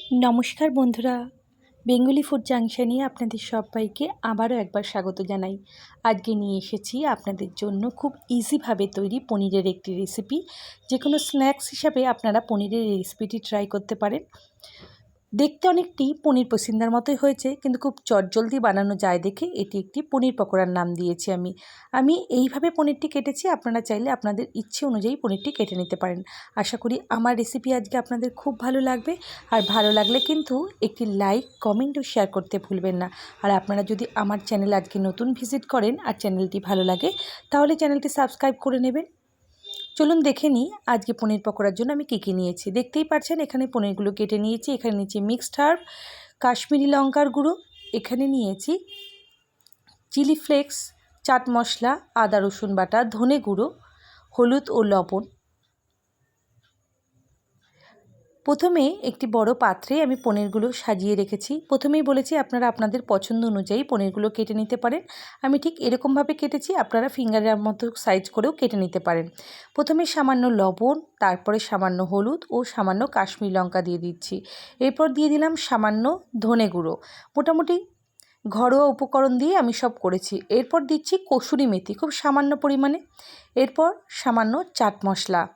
नमस्कार बंधुरा बेंगली फूड जंक्शने आपनादेर सबाइके आबारो एकबार स्वागत जानाई। आज के निये एसेछि आपनादेर जोन्नो खूब इजी भावे तैरी पनिरेर एकटी रेसिपि। जे कोनो स्नैक्स हिसाबे आपनारा पनिरेर এই রেসিপিটি ট্রাই করতে পারেন। देखते अनेकटी पनिर पसिंदार मतोई हयेछे किन्तु खूब चटजलदी बानानो जाय देखे एटी एकटी पनिर पकोड़ार नाम दिएछि आमी एइभावे पनिरटी केटेछि। आपनारा चाइले आपनादेर इच्छे अनुयायी पनिरटी केटे निते पारेन। आशा करी आमार रेसिपि आजके आपनादेर खूब भालो लागबे और भालो लागले किन्तु एकटी लाइक कमेंट और शेयर करते भुलबेन ना। और आपनारा जदि आमार चैनेल आजके नतुन भिजिट करेन और चैनेलटी भालो लागे ताहले चैनेलटी सबस्क्राइब करे नेबेन। चलुन देखे निई आज के पनिर पकोड़ार जोन्नो आमी कि नियेछि। देखतेई पाच्छेन एखाने पनिरगुलो केटे नियेछि। एखाने नियेछि मिक्सड हार्ब, काश्मीरी लंकार गुঁড়ো, एखाने नियेछि चिली फ्लेक्स, चाट मशला, आदा रसुन बाटा, धने गुঁড়ো, हलुद और लवण। प्रथमे एकटी बड़ो पात्रे आमी पनिरगुलो साजिए रेखेछि। प्रथमेई बोलेछि आपनारा आपनादेर पछंद अनुयायी पनिरगुलो केटे निते पारेन। आमी ठीक एरकम भावे केटेछि, आपनारा फिंगारेर मतो साइज करेओ केटे निते पारेन। प्रथमे सामान्य लवण, तारपरे सामान्य हलुद और सामान्य काश्मीरी लंका दिए दिচ্ছি। एरपर दिए दिलाम सामान्य धने गुঁড়ো। मोटामुटी घरोया उपकरण दिए आमी सब करेछि। एरपर दिচ্ছি कसूरी मेथी खूब सामान्य परिमाणे। एरपर सामान्य चाट मशला,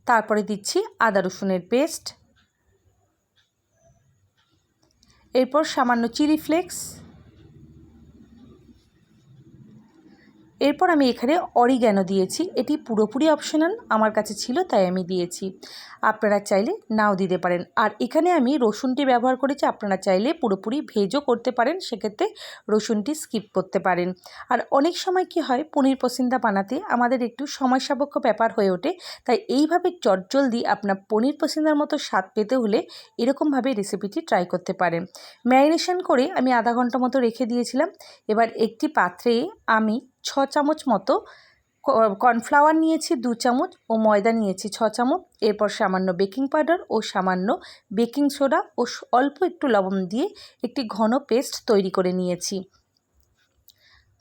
तारपरे दिচ্ছি आदा रसुनेर पेस्ट, एरपर सामान्य चिली फ्लेक्स, एरपर आमी एखाने अरिग्यानो दिएछि। एटी पुरोपुरि अपशनाल, आमार काछे छिलो ताई आमी दिएछि। आपनारा चाइले नाओ दिते पारेन। और एखाने आमी रसुनटी व्यवहार करेछि, आपनारा चाइले पुरोपुरि भेजो करते पारेन, सेक्षेत्रे रसुनटी स्किप करते पारेन। और अनेक समय कि हय पनिर पसिंदा बानाते आमादेर एकटु समय सापेक्ष ब्यापार हये ओठे, ताई एइभावे चटजलदी आपनार पनिर पसिंदार मतो स्वाद पेते होले एरकम भावे रेसिपिटी ट्राई करते पारेन। मैरिनेशन करे आमी आधा घंटा मतो रेखे दिएछिलाम। एबार एकटी पात्रे आमी 6 চামচ मतो कर्नफ्लावर निয়েছি 2 চামচ ও ময়দা নিয়েছি 6 চামচ। এরপর সামান্য বেকিং পাউডার ও সামান্য বেকিং সোডা ও অল্প একটু লবণ দিয়ে একটি ঘন পেস্ট তৈরি করে নিয়েছি।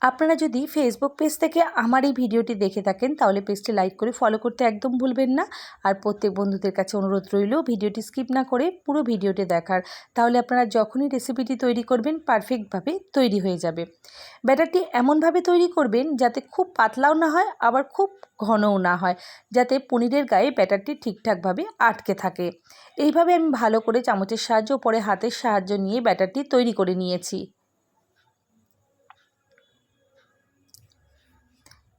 আপনারা যদি ফেসবুক পেজ থেকে আমার এই ভিডিওটি দেখে থাকেন তাহলে পেজটি লাইক করে ফলো করতে একদম ভুলবেন না। আর প্রত্যেক বন্ধুদের কাছে অনুরোধ রইল ভিডিওটি স্কিপ না করে পুরো ভিডিওটি দেখার, তাহলে আপনারা যখনই রেসিপিটি তৈরি করবেন পারফেক্টভাবে তৈরি হয়ে যাবে। ব্যাটারটি এমনভাবে তৈরি করবেন যাতে খুব পাতলাও না হয় আবার খুব ঘনও না হয়, যাতে পনিরের গায়ে ব্যাটারটি ঠিকঠাকভাবে আটকে থাকে। এইভাবে আমি ভালো করে চামচের সাহায্য পরে হাতের সাহায্য নিয়ে ব্যাটারটি তৈরি করে নিয়েছি।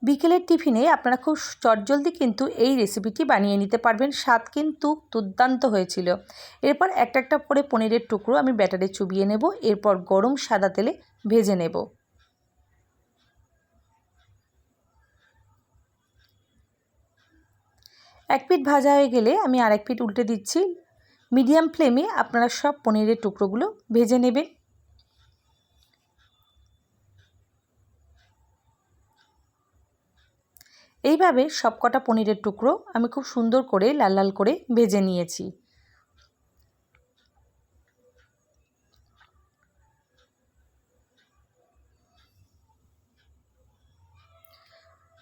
বিকেলের টিফিনে আপনারা খুব চটজলদি কিন্তু এই রেসিপিটি বানিয়ে নিতে পারবেন। স্বাদ কিন্তু দুর্দান্ত হয়েছিল। এরপর একটা একটা করে পনিরের টুকরো আমি ব্যাটারে চুবিয়ে নেব। এরপর গরম সাদা তেলে ভেজে নেব। এক পিঠ ভাজা হয়ে গেলে আমি আরেক পিঠ উল্টে দিচ্ছি। মিডিয়াম ফ্লেমে আপনারা সব পনিরের টুকরোগুলো ভেজে নেবেন। এইভাবে সবকটা পনিরের টুকরো আমি খুব সুন্দর করে লাল লাল করে ভেজে নিয়েছি।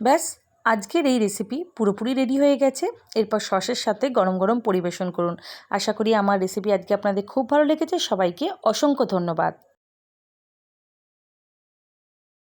ব্যাস, আজকের এই রেসিপি পুরোপুরি রেডি হয়ে গেছে। এরপর সসের সাথে গরম গরম পরিবেশন করুন। আশা করি আমার রেসিপি আজকে আপনাদের খুব ভালো লেগেছে। সবাইকে অসংখ্য ধন্যবাদ।